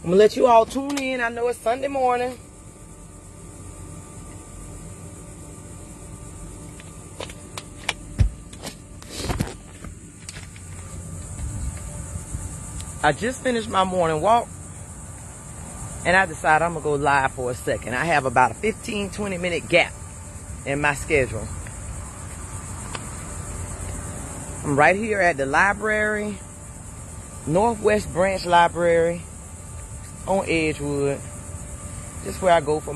I'm gonna let you all tune in. I know it's Sunday morning. I just finished my morning walk, and I decided I'm gonna go live for a second. I have about a 15-20 minute gap in my schedule. I'm right here at the library, Northwest Branch Library on Edgewood. Just where I go for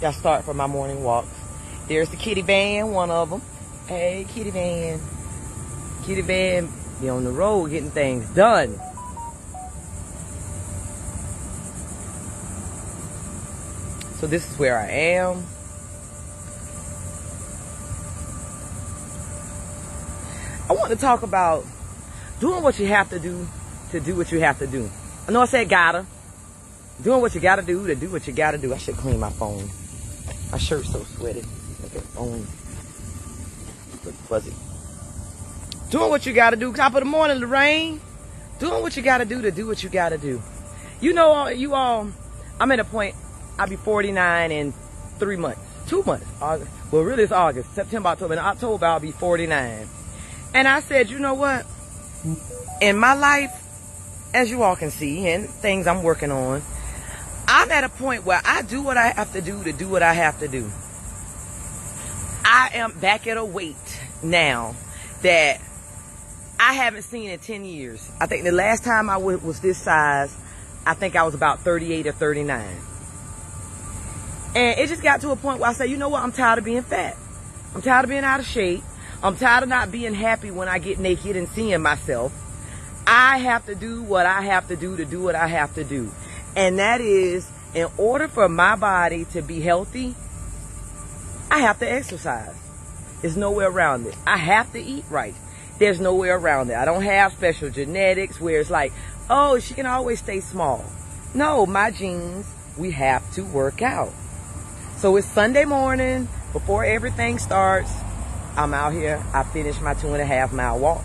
I start for my morning walks. There's the kitty van, one of them. Hey, kitty van. Kitty van be on the road getting things done. So this is where I am. I want to talk about doing what you have to do what you have to do. I know I said gotta. Doing what you gotta do to do what you gotta do. I should clean my phone. My shirt's so sweaty. Look at the phone. Look fuzzy. Doing what you gotta do. Top of the morning, Lorraine. Doing what you gotta do to do what you gotta do. You know, you all, I'm at a point, I'll be 49 in 3 months. 2 months. August. Well, really it's August. September, October. In October, I'll be 49. And I said, you know what? In my life, as you all can see, and things I'm working on, I'm at a point where I do what I have to do what I have to do. I am back at a weight now that I haven't seen in 10 years. I think the last time I was this size, I think I was about 38 or 39. And it just got to a point where I said, you know what? I'm tired of being fat. I'm tired of being out of shape. I'm tired of not being happy when I get naked and seeing myself. I have to do what I have to do what I have to do. And that is, in order for my body to be healthy, I have to exercise. There's no way around it. I have to eat right. There's no way around it. I don't have special genetics where it's like, oh, she can always stay small. No, my genes, we have to work out. So it's Sunday morning, before everything starts, I'm out here. I finished my 2.5 mile walk.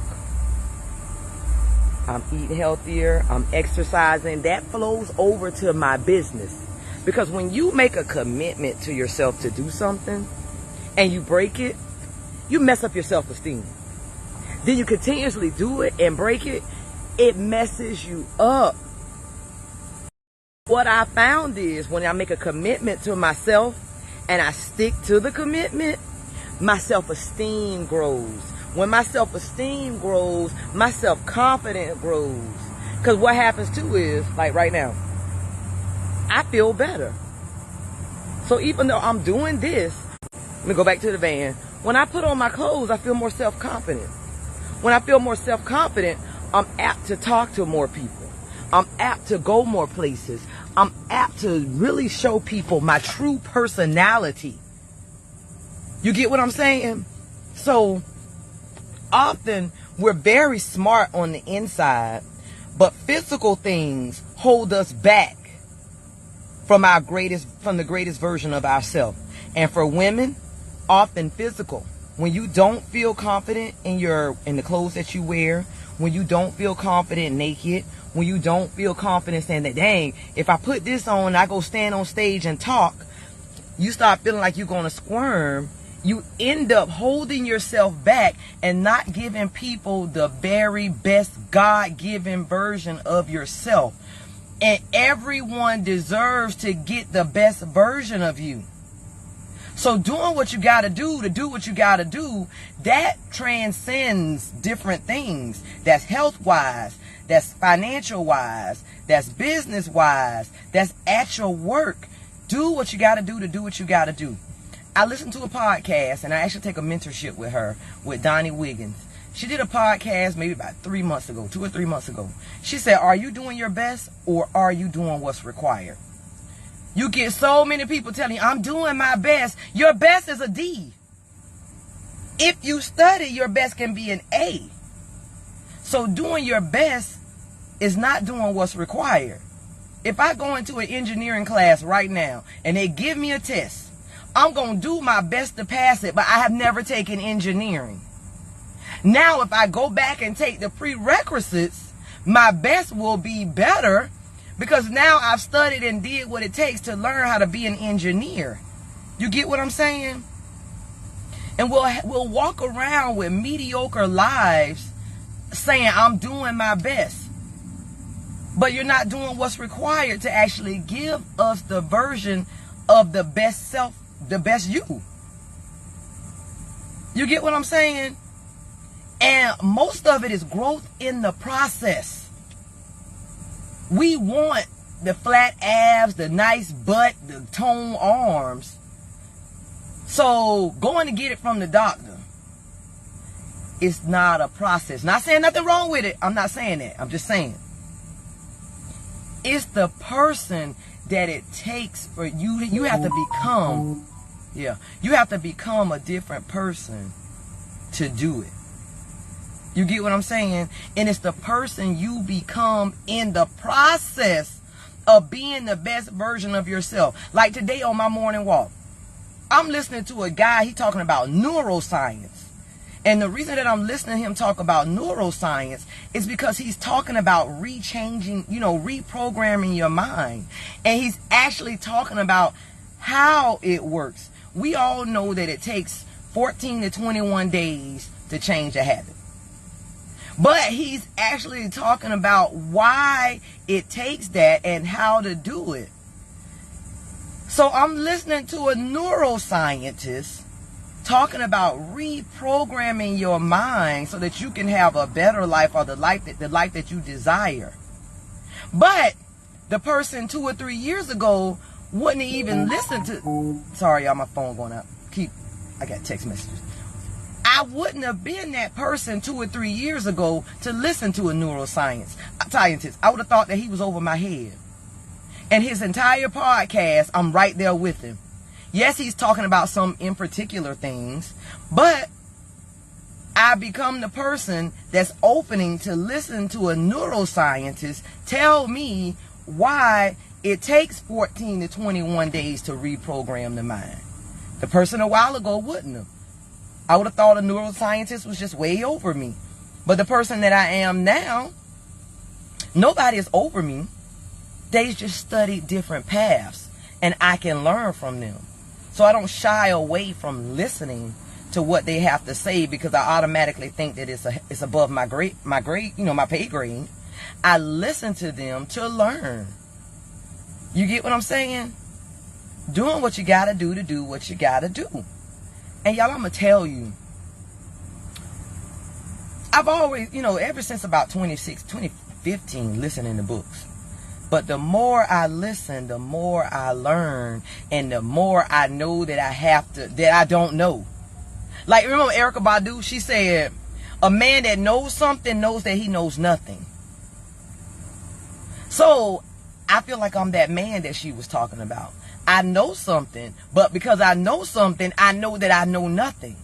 I'm eating healthier. I'm exercising. That flows over to my business. Because when you make a commitment to yourself to do something and you break it, you mess up your self-esteem. Then you continuously do it and break it, it messes you up. What I found is when I make a commitment to myself and I stick to the commitment, my self-esteem grows. When my self-esteem grows, my self-confidence grows. Because what happens too is, like right now, I feel better. So even though I'm doing this, let me go back to the van. When I put on my clothes, I feel more self-confident. When I feel more self-confident, I'm apt to talk to more people. I'm apt to go more places. I'm apt to really show people my true personality. You get what I'm saying? So often we're very smart on the inside, but physical things hold us back from the greatest version of ourselves. And for women, often physical. When you don't feel confident in the clothes that you wear, when you don't feel confident naked, when you don't feel confident saying that, dang, if I put this on and I go stand on stage and talk, you start feeling like you're going to squirm. You end up holding yourself back and not giving people the very best God-given version of yourself. And everyone deserves to get the best version of you. So doing what you got to do what you got to do, that transcends different things. That's health-wise, that's financial-wise, that's business-wise, that's at your work. Do what you got to do what you got to do. I listened to a podcast, and I actually take a mentorship with her, with Donnie Wiggins. She did a podcast maybe about 3 months ago, 2 or 3 months ago. She said, are you doing your best or are you doing what's required? You get so many people telling you, I'm doing my best. Your best is a D. If you study, your best can be an A. So doing your best is not doing what's required. If I go into an engineering class right now and they give me a test, I'm going to do my best to pass it, but I have never taken engineering. Now, if I go back and take the prerequisites, my best will be better, Because now I've studied and did what it takes to learn how to be an engineer. You get what I'm saying? And we'll walk around with mediocre lives saying, I'm doing my best. But you're not doing what's required to actually give us the version of the best self, the best you. You get what I'm saying? And most of it is growth in the process. We want the flat abs, the nice butt, the toned arms. So going to get it from the doctor is not a process. Not saying nothing wrong with it. I'm not saying that. I'm just saying it's the person that it takes for you. You have to become, you have to become a different person to do it. You get what I'm saying? And it's the person you become in the process of being the best version of yourself. Like today on my morning walk, I'm listening to a guy, he talking about neuroscience. And the reason that I'm listening to him talk about neuroscience is because he's talking about rechanging, reprogramming your mind. And he's actually talking about how it works. We all know that it takes 14 to 21 days to change a habit. But he's actually talking about why it takes that and how to do it. So I'm listening to a neuroscientist talking about reprogramming your mind so that you can have a better life, or the life that you desire. But the person 2 or 3 years ago wouldn't even listen to. Sorry, y'all, my phone going out. I got text messages. I wouldn't have been that person 2 or 3 years ago to listen to a neuroscientist. I would have thought that he was over my head. And his entire podcast, I'm right there with him. Yes, he's talking about some in particular things, but I become the person that's opening to listen to a neuroscientist tell me why it takes 14 to 21 days to reprogram the mind. The person a while ago wouldn't have. I would have thought a neuroscientist was just way over me. But the person that I am now, nobody is over me. They just studied different paths, and I can learn from them. So I don't shy away from listening to what they have to say because I automatically think that it's above my grade, my pay grade. I listen to them to learn. You get what I'm saying? Doing what you got to do what you got to do. And y'all, I'm going to tell you, I've always, ever since about 2015, listening to books. But the more I listen, the more I learn, and the more I know that I don't know. Like, remember Erykah Badu? She said, a man that knows something knows that he knows nothing. So, I feel like I'm that man that she was talking about. I know something, but because I know something, I know that I know nothing.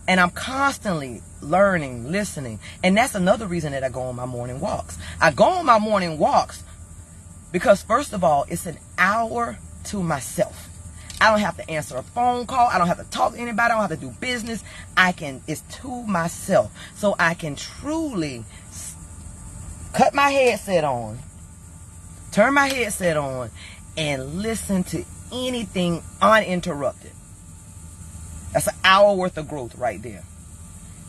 And I'm constantly learning, listening. And that's another reason that I go on my morning walks. I go on my morning walks because, first of all, it's an hour to myself. I don't have to answer a phone call. I don't have to talk to anybody. I don't have to do business. It's to myself. So I can truly cut my headset on, turn my headset on, and listen to anything uninterrupted. That's an hour worth of growth right there.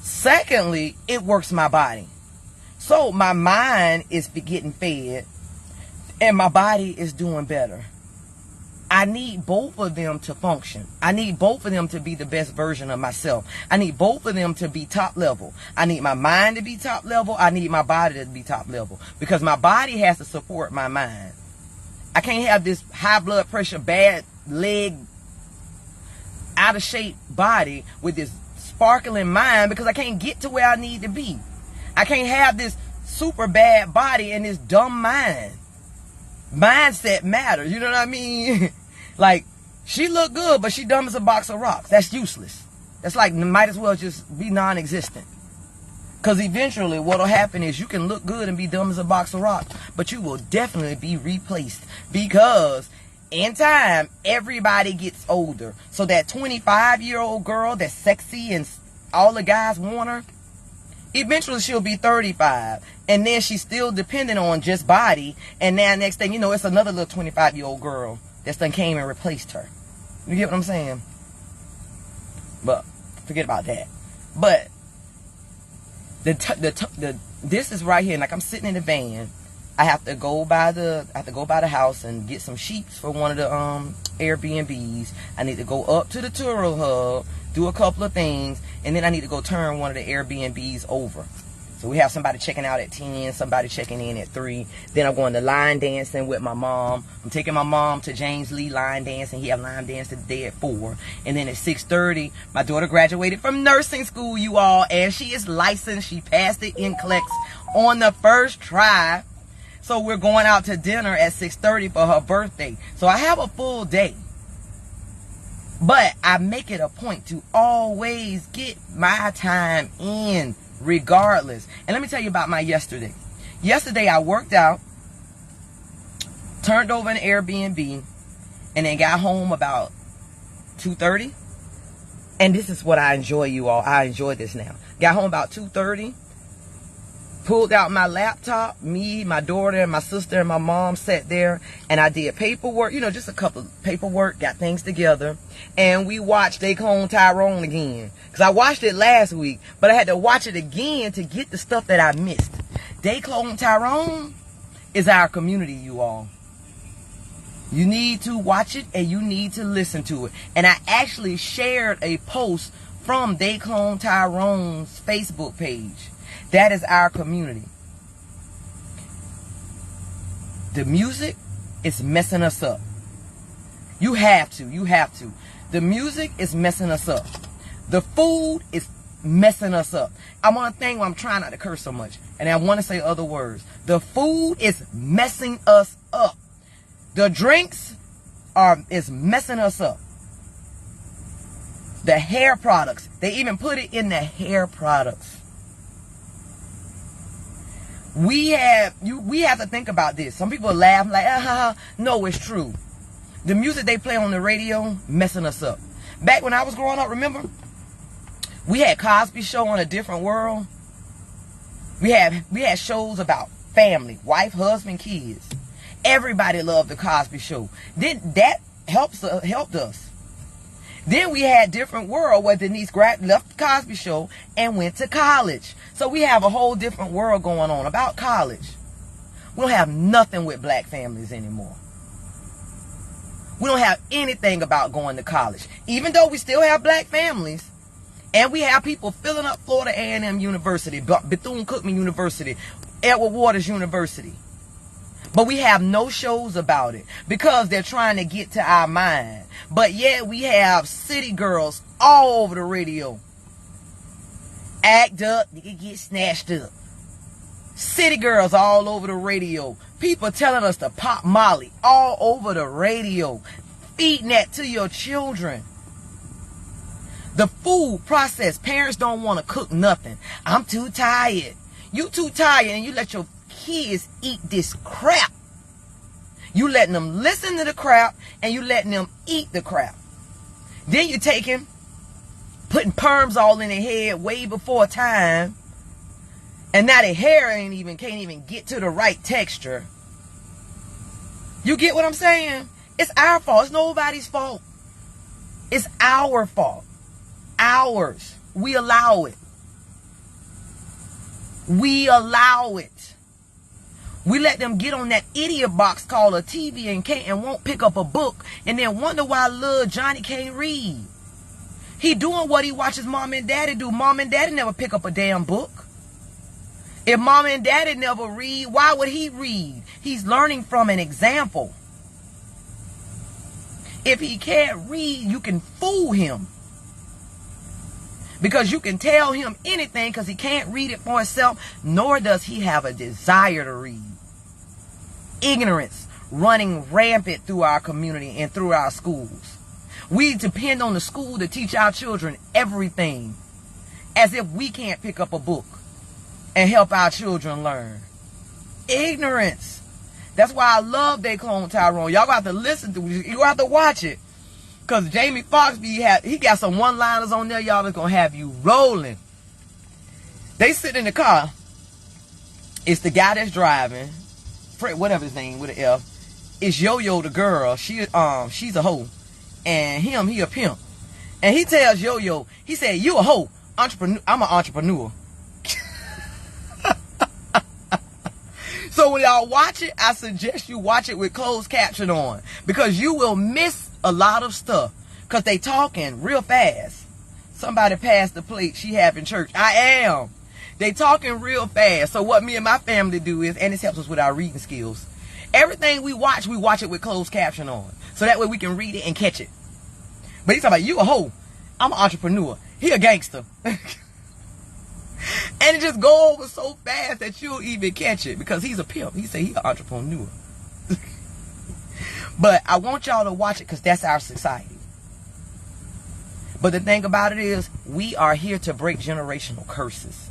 Secondly, it works my body. So my mind is getting fed and my body is doing better. I need both of them to function. I need both of them to be the best version of myself. I need both of them to be top level. I need my mind to be top level. I need my body to be top level because my body has to support my mind. I can't have this high blood pressure, bad leg, out of shape body with this sparkling mind because I can't get to where I need to be. I can't have this super bad body and this dumb mind. Mindset matters, you know what I mean? Like, she look good, but she dumb as a box of rocks. That's useless. That's like, might as well just be non-existent. Because eventually what'll happen is you can look good and be dumb as a box of rocks, but you will definitely be replaced because in time, everybody gets older. So that 25-year-old girl that's sexy and all the guys want her, Eventually she'll be 35. And then she's still dependent on just body. And now next thing you know, it's another little 25-year-old girl that's done came and replaced her. You get what I'm saying? But forget about that. But this is right here. Like I'm sitting in the van. I have to go by the house and get some sheets for one of the Airbnbs. I need to go up to the Turo hub, do a couple of things, and then I need to go turn one of the Airbnbs over. So we have somebody checking out at 10, somebody checking in at 3. Then I'm going to line dancing with my mom. I'm taking my mom to James Lee line dancing. He have line dance today at 4. And then at 6:30, my daughter graduated from nursing school, you all, and she is licensed. She passed the NCLEX on the first try. So we're going out to dinner at 6:30 for her birthday. So I have a full day. But I make it a point to always get my time in regardless. And let me tell you about my yesterday. Yesterday I worked out, turned over an Airbnb, and then got home about 2:30. And this is what I enjoy, you all. I enjoy this now. Got home about 2:30. Pulled out my laptop. Me, my daughter, and my sister, and my mom sat there. And I did paperwork. You know, just a couple of paperwork. Got things together. And we watched They Clone Tyrone again. Because I watched it last week. But I had to watch it again to get the stuff that I missed. They Clone Tyrone is our community, you all. You need to watch it and you need to listen to it. And I actually shared a post from They Clone Tyrone's Facebook page. That is our community. The music is messing us up. You have to. The music is messing us up. The food is messing us up. I'm on a thing where I'm trying not to curse so much. And I want to say other words. The food is messing us up. The drinks is messing us up. The hair products. They even put it in the hair products. We have to think about this. Some people laugh like, no, it's true. The music they play on the radio, messing us up. Back when I was growing up, remember? We had Cosby Show on A Different World. We had shows about family, wife, husband, kids. Everybody loved the Cosby Show. Then that helped us. Then we had Different World where Denise left the Cosby Show and went to college. So we have a whole different world going on about college. We don't have nothing with black families anymore. We don't have anything about going to college. Even though we still have black families. And we have people filling up Florida A&M University, Bethune-Cookman University, Edward Waters University. But we have no shows about it because they're trying to get to our mind. But yet we have city girls all over the radio. Act up, you can get snatched up. City girls all over the radio. People telling us to pop Molly all over the radio. Feeding that to your children. The food process. Parents don't want to cook nothing. I'm too tired. You too tired and you let your kids eat this crap. You letting them listen to the crap and you letting them eat the crap. Then you taking, putting perms all in their head way before time. And now their hair can't even get to the right texture. You get what I'm saying? It's our fault. It's nobody's fault. It's our fault. Ours. We allow it. We allow it. We let them get on that idiot box called a TV and won't pick up a book and then wonder why little Johnny can't read. He doing what he watches mom and daddy do. Mom and daddy never pick up a damn book. If mom and daddy never read, why would he read? He's learning from an example. If he can't read, you can fool him. Because you can tell him anything because he can't read it for himself, nor does he have a desire to read. Ignorance running rampant through our community and through our schools. We depend on the school to teach our children everything, as if we can't pick up a book and help our children learn. Ignorance. That's why I love They Clone Tyrone. Y'all got to listen to it. You got to watch it. Because Jamie Foxx, he got some one-liners on there, y'all, that's going to have you rolling. They sit in the car. It's the guy that's driving, Fred, whatever his name with an F. It's Yo-Yo the girl. She's a hoe, and he a pimp. And he tells Yo-Yo, he said, "You a hoe, entrepreneur. I'm an entrepreneur." So when y'all watch it, I suggest you watch it with closed caption on, because you will miss a lot of stuff because they talking real fast. Somebody passed the plate she having church. I am. They talking real fast. So what me and my family do is, and this helps us with our reading skills, everything we watch it with closed caption on. So that way we can read it and catch it. But he's talking about, you a hoe. I'm an entrepreneur. He a gangster. And it just go over so fast that you'll even catch it, because he's a pimp. He said he an entrepreneur. But I want y'all to watch it because that's our society. But the thing about it is, we are here to break generational curses.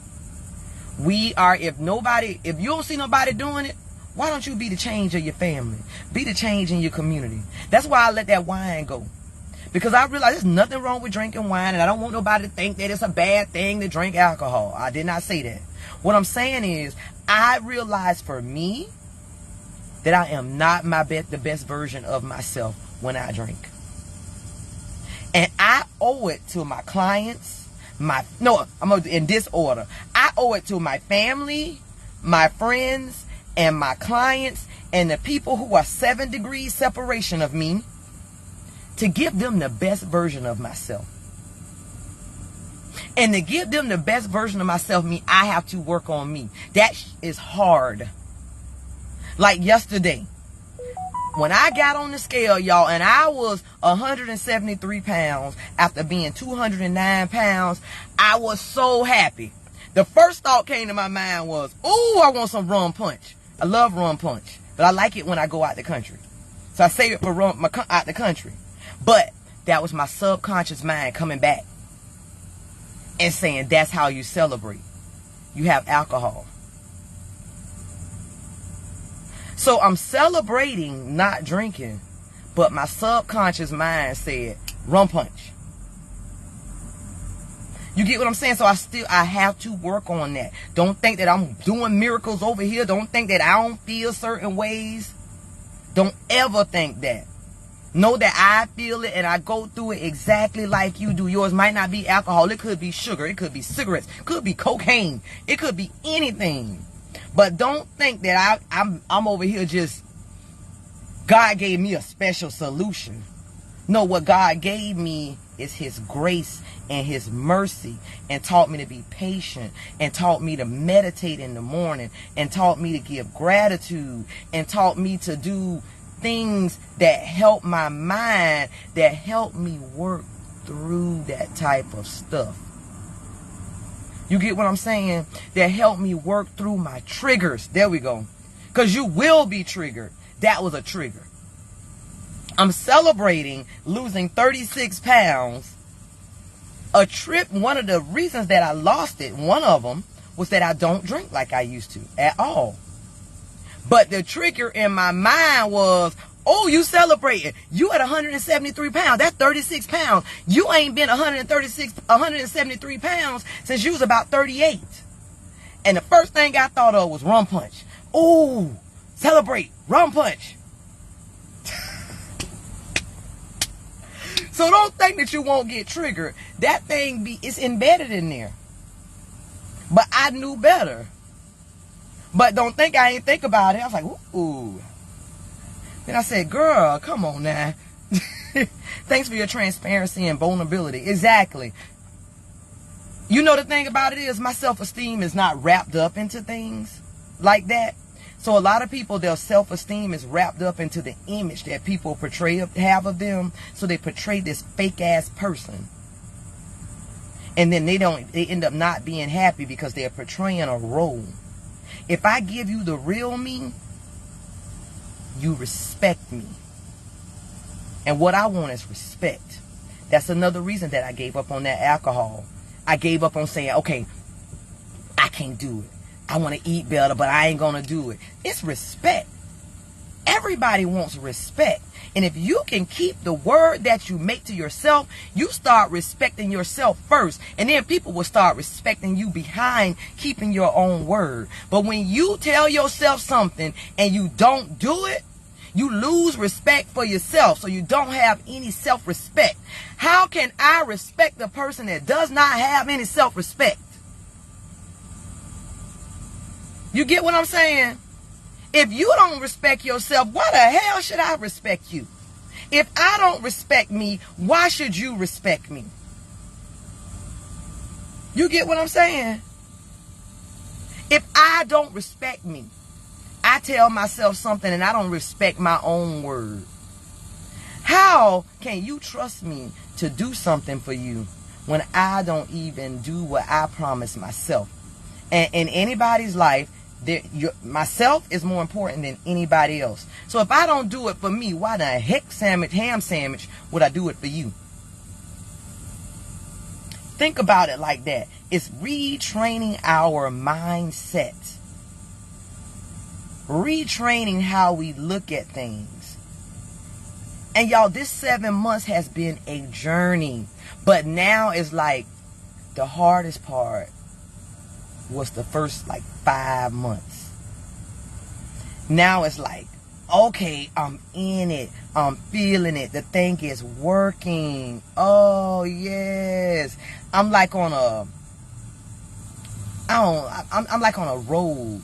We are, if you don't see nobody doing it, why don't you be the change of your family? Be the change in your community. That's why I let that wine go. Because I realize there's nothing wrong with drinking wine, and I don't want nobody to think that it's a bad thing to drink alcohol. I did not say that. What I'm saying is, I realize for me that I am not the best version of myself when I drink. And I owe it to my clients, in this order. I owe it to my family, my friends, and my clients, and the people who are 7 degrees separation of me, to give them the best version of myself. And to give them the best version of myself, I have to work on me. That is hard. Like yesterday, when I got on the scale, y'all, and I was 173 pounds after being 209 pounds, I was so happy. The first thought came to my mind was, ooh, I want some rum punch. I love rum punch, but I like it when I go out the country. So I save it for out the country. But that was my subconscious mind coming back and saying, that's how you celebrate. You have alcohol. So I'm celebrating not drinking, but my subconscious mind said, rum punch. You get what I'm saying? So I have to work on that. Don't think that I'm doing miracles over here. Don't think that I don't feel certain ways. Don't ever think that. Know that I feel it and I go through it exactly like you do. Yours might not be alcohol. It could be sugar. It could be cigarettes. It could be cocaine. It could be anything. But don't think that I'm over here just, God gave me a special solution. No, what God gave me is His grace and His mercy, and taught me to be patient, and taught me to meditate in the morning, and taught me to give gratitude, and taught me to do things that help my mind, that help me work through that type of stuff. You get what I'm saying? That help me work through my triggers. There we go. Because you will be triggered. That was a trigger. I'm celebrating losing 36 pounds. A trip, one of the reasons that I lost it, one of them, was that I don't drink like I used to at all. But the trigger in my mind was, oh, you celebrating. You at 173 pounds. That's 36 pounds. You ain't been 173 pounds since you was about 38. And the first thing I thought of was rum punch. Oh, celebrate. Rum punch. So don't think that you won't get triggered. That thing it's embedded in there. But I knew better. But don't think I ain't think about it. I was like, ooh. Then I said, girl, come on now. Thanks for your transparency and vulnerability. Exactly. You know, the thing about it is, my self-esteem is not wrapped up into things like that. So a lot of people, their self-esteem is wrapped up into the image that people have of them. So they portray this fake ass person. And then they end up not being happy because they're portraying a role. If I give you the real me, you respect me. And what I want is respect. That's another reason that I gave up on that alcohol. I gave up on saying, okay, I can't do it. I want to eat better, but I ain't going to do it. It's respect. Everybody wants respect. And if you can keep the word that you make to yourself, you start respecting yourself first. And then people will start respecting you behind keeping your own word. But when you tell yourself something and you don't do it, you lose respect for yourself. So you don't have any self-respect. How can I respect the person that does not have any self-respect? You get what I'm saying? If you don't respect yourself, why the hell should I respect you? If I don't respect me, why should you respect me? You get what I'm saying? If I don't respect me, I tell myself something and I don't respect my own word. How can you trust me to do something for you when I don't even do what I promised myself? And in anybody's life, myself is more important than anybody else. So if I don't do it for me, why the heck ham sandwich would I do it for you? Think about it like that. It's retraining our mindset. Retraining how we look at things. And y'all, this 7 months has been a journey. But now it's like the hardest part was the first 5 months. Now it's like, okay, I'm in it. I'm feeling it. The thing is working. Oh, yes. I'm like on a, I'm like on a road.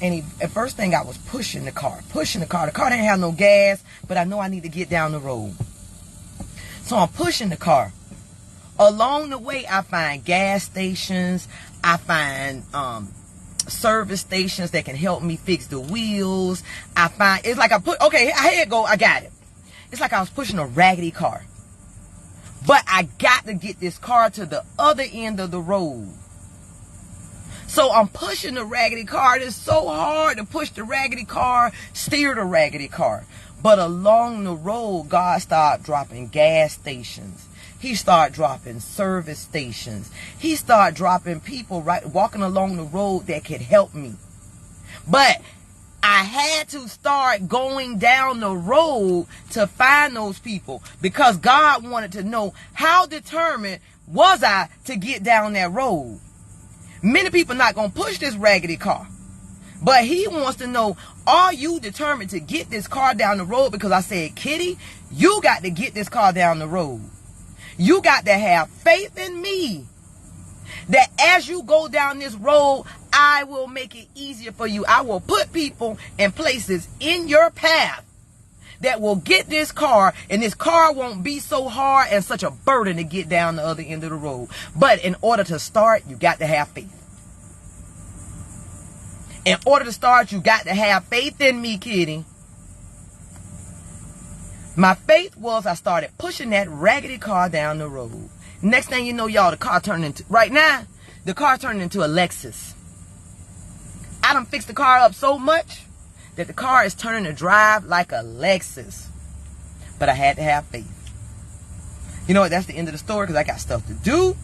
And at first thing I was pushing the car. The car didn't have no gas, but I know I need to get down the road. So I'm pushing the car. Along the way, I find gas stations. I find service stations that can help me fix the wheels. I find, it's like I got it. It's like I was pushing a raggedy car. But I got to get this car to the other end of the road. So I'm pushing the raggedy car. It's so hard to push the raggedy car, steer the raggedy car. But along the road, God started dropping gas stations. He started dropping service stations. He started dropping people walking along the road that could help me. But I had to start going down the road to find those people, because God wanted to know how determined was I to get down that road. Many people not going to push this raggedy car. But he wants to know, are you determined to get this car down the road? Because I said, Kitty, you got to get this car down the road. You got to have faith in me that as you go down this road, I will make it easier for you. I will put people and places in your path that will get this car, and this car won't be so hard and such a burden to get down the other end of the road. But in order to start, you got to have faith. In order to start, you got to have faith in me, Kitty. My faith was I started pushing that raggedy car down the road. Next thing you know, y'all, the car turned into, right now, the car turned into a Lexus. I done fixed the car up so much that the car is turning to drive like a Lexus. But I had to have faith. You know what? That's the end of the story, because I got stuff to do.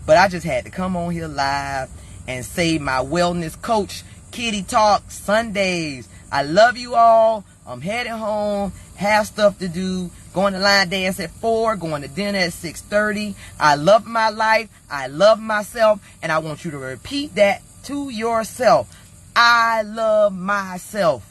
But I just had to come on here live and say my wellness coach, Kitty Talk Sundays. I love you all. I'm heading home. Have stuff to do. Going to line dance at 4. Going to dinner at 6:30. I love my life. I love myself. And I want you to repeat that to yourself. I love myself.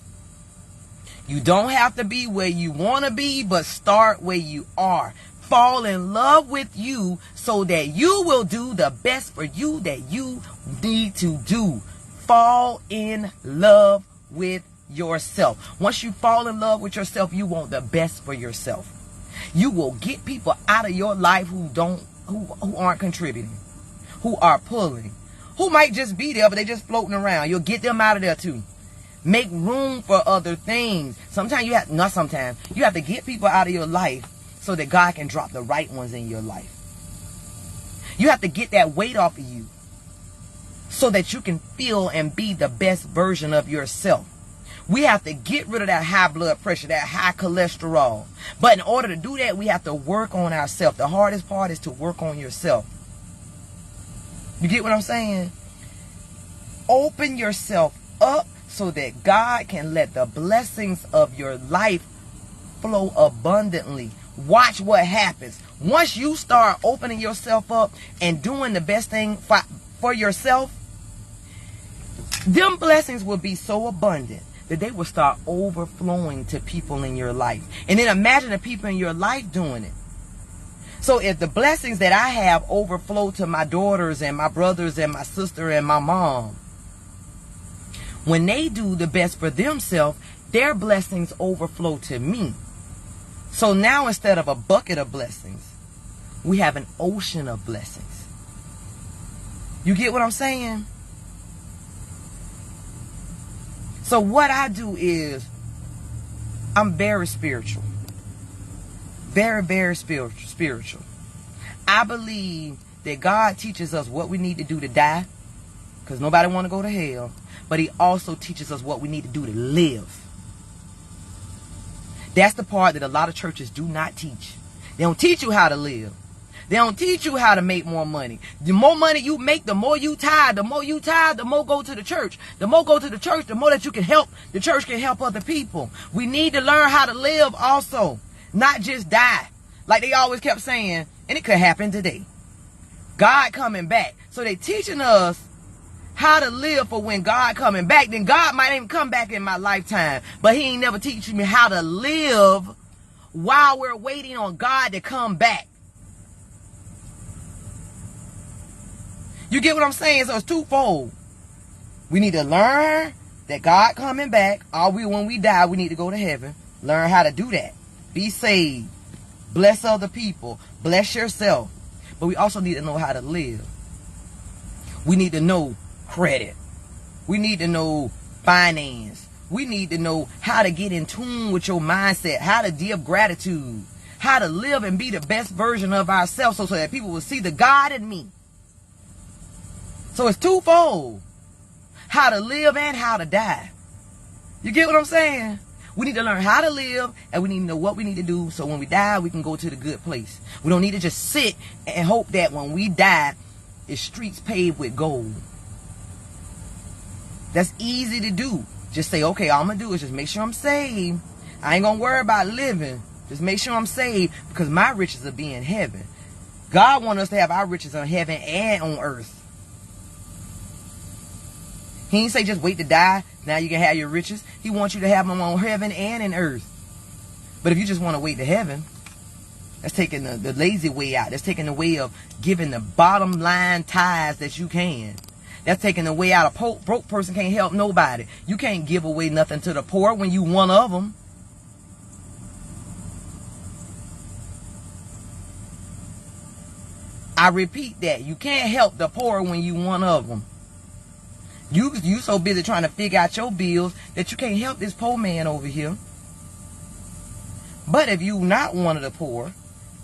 You don't have to be where you want to be, but start where you are. Fall in love with you so that you will do the best for you that you need to do. Fall in love with yourself. Once you fall in love with yourself, you want the best for yourself. You will get people out of your life who aren't contributing, who are pulling, who might just be there, but they just floating around. You'll get them out of there too. Make room for other things. You have to get people out of your life so that God can drop the right ones in your life. You have to get that weight off of you so that you can feel and be the best version of yourself. We have to get rid of that high blood pressure, that high cholesterol. But in order to do that, we have to work on ourselves. The hardest part is to work on yourself. You get what I'm saying? Open yourself up so that God can let the blessings of your life flow abundantly. Watch what happens. Once you start opening yourself up and doing the best thing for yourself, them blessings will be so abundant that they will start overflowing to people in your life. And then imagine the people in your life doing it. So if the blessings that I have overflow to my daughters and my brothers and my sister and my mom, when they do the best for themselves, their blessings overflow to me. So now instead of a bucket of blessings, we have an ocean of blessings. You get what I'm saying? So what I do is, I'm very spiritual. Very, very spiritual. I believe that God teaches us what we need to do to die, because nobody want to go to hell. But he also teaches us what we need to do to live. That's the part that a lot of churches do not teach. They don't teach you how to live. They don't teach you how to make more money. The more money you make, the more you tithe. The more you tithe, the more go to the church. The more go to the church, the more that you can help. The church can help other people. We need to learn how to live also, not just die. Like they always kept saying, and it could happen today. God coming back. So they teaching us how to live for when God coming back. Then God might even come back in my lifetime, but he ain't never teaching me how to live while we're waiting on God to come back. You get what I'm saying? So it's twofold. We need to learn that God coming back. When we die, we need to go to heaven. Learn how to do that. Be saved. Bless other people. Bless yourself. But we also need to know how to live. We need to know credit. We need to know finance. We need to know how to get in tune with your mindset. How to give gratitude. How to live and be the best version of ourselves so that people will see the God in me. So it's twofold. How to live and how to die. You get what I'm saying? We need to learn how to live, and we need to know what we need to do so when we die, we can go to the good place. We don't need to just sit and hope that when we die, it's streets paved with gold. That's easy to do. Just say, okay, all I'm going to do is just make sure I'm saved. I ain't going to worry about living. Just make sure I'm saved, because my riches will be in heaven. God wants us to have our riches in heaven and on earth. He didn't say just wait to die, now you can have your riches. He wants you to have them on heaven and in earth. But if you just want to wait to heaven, that's taking the lazy way out. That's taking the way of giving the bottom line tithes that you can. That's taking the way out. A broke person can't help nobody. You can't give away nothing to the poor when you one of them. I repeat that. You can't help the poor when you one of them. You so busy trying to figure out your bills that you can't help this poor man over here. But if you not one of the poor,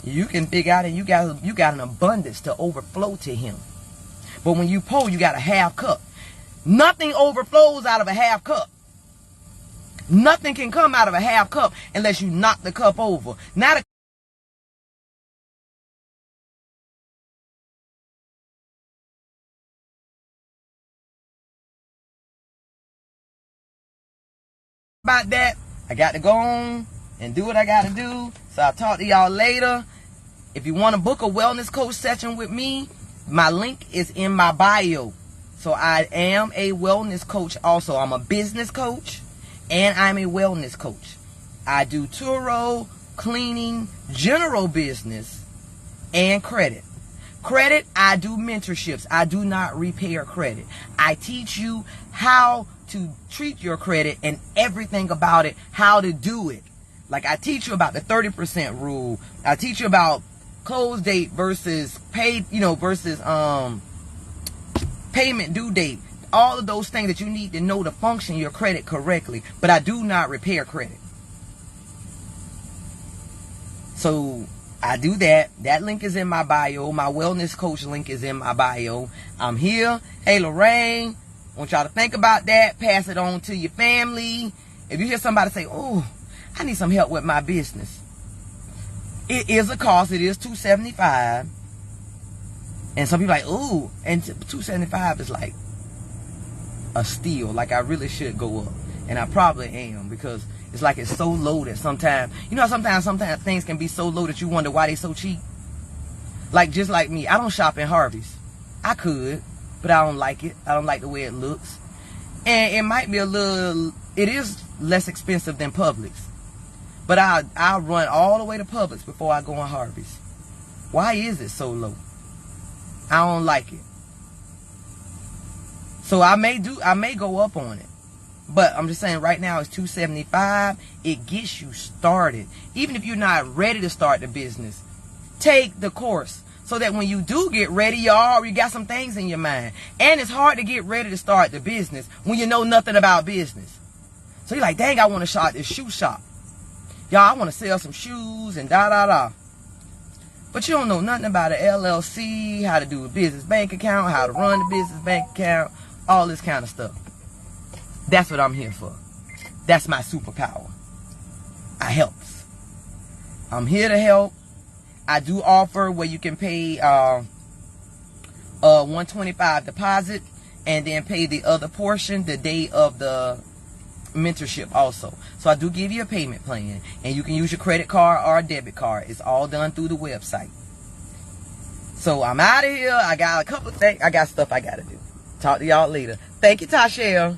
you can figure out and you got an abundance to overflow to him. But when you poor, you got a half cup. Nothing overflows out of a half cup. Nothing can come out of a half cup unless you knock the cup over. Not about that. I got to go on and do what I got to do. So I'll talk to y'all later. If you want to book a wellness coach session with me, my link is in my bio. So I am a wellness coach also. I'm a business coach and I'm a wellness coach. I do Turo, cleaning, general business, and credit. Credit, I do mentorships. I do not repair credit. I teach you how to treat your credit and everything about it, how to do it. Like I teach you about the 30% rule. I teach you about close date versus paid, versus payment due date. All of those things that you need to know to function your credit correctly. But I do not repair credit. So I do that. That link is in my bio. My wellness coach link is in my bio. I'm here. Hey, Lorraine. I want y'all to think about that. Pass it on to your family. If you hear somebody say, oh, I need some help with my business. It is a cost. It is $275. And some people are like, ooh. And $275 is like, a steal. Like I really should go up. And I probably am, because it's like it's so low that sometimes, you know, sometimes things can be so low that you wonder why they so cheap. Like, just like me, I don't shop in Harvey's. I could, but I don't like it. I don't like the way it looks. And it might be it is less expensive than Publix. But I'll run all the way to Publix before I go in Harvey's. Why is it so low? I don't like it. So I may go up on it. But I'm just saying, right now it's $275. It gets you started. Even if you're not ready to start the business, take the course, so that when you do get ready, you already got some things in your mind. And it's hard to get ready to start the business when you know nothing about business. So you're like, dang, I want to start this shoe shop. Y'all, I want to sell some shoes and da-da-da. But you don't know nothing about an LLC, how to do a business bank account, how to run the business bank account, all this kind of stuff. That's what I'm here for. That's my superpower. I helps. I'm here to help. I do offer where you can pay $125 deposit and then pay the other portion the day of the mentorship also. So I do give you a payment plan, and you can use your credit card or a debit card. It's all done through the website. So I'm out of here. I got a couple of things. I got stuff I got to do. Talk to y'all later. Thank you, Tasha.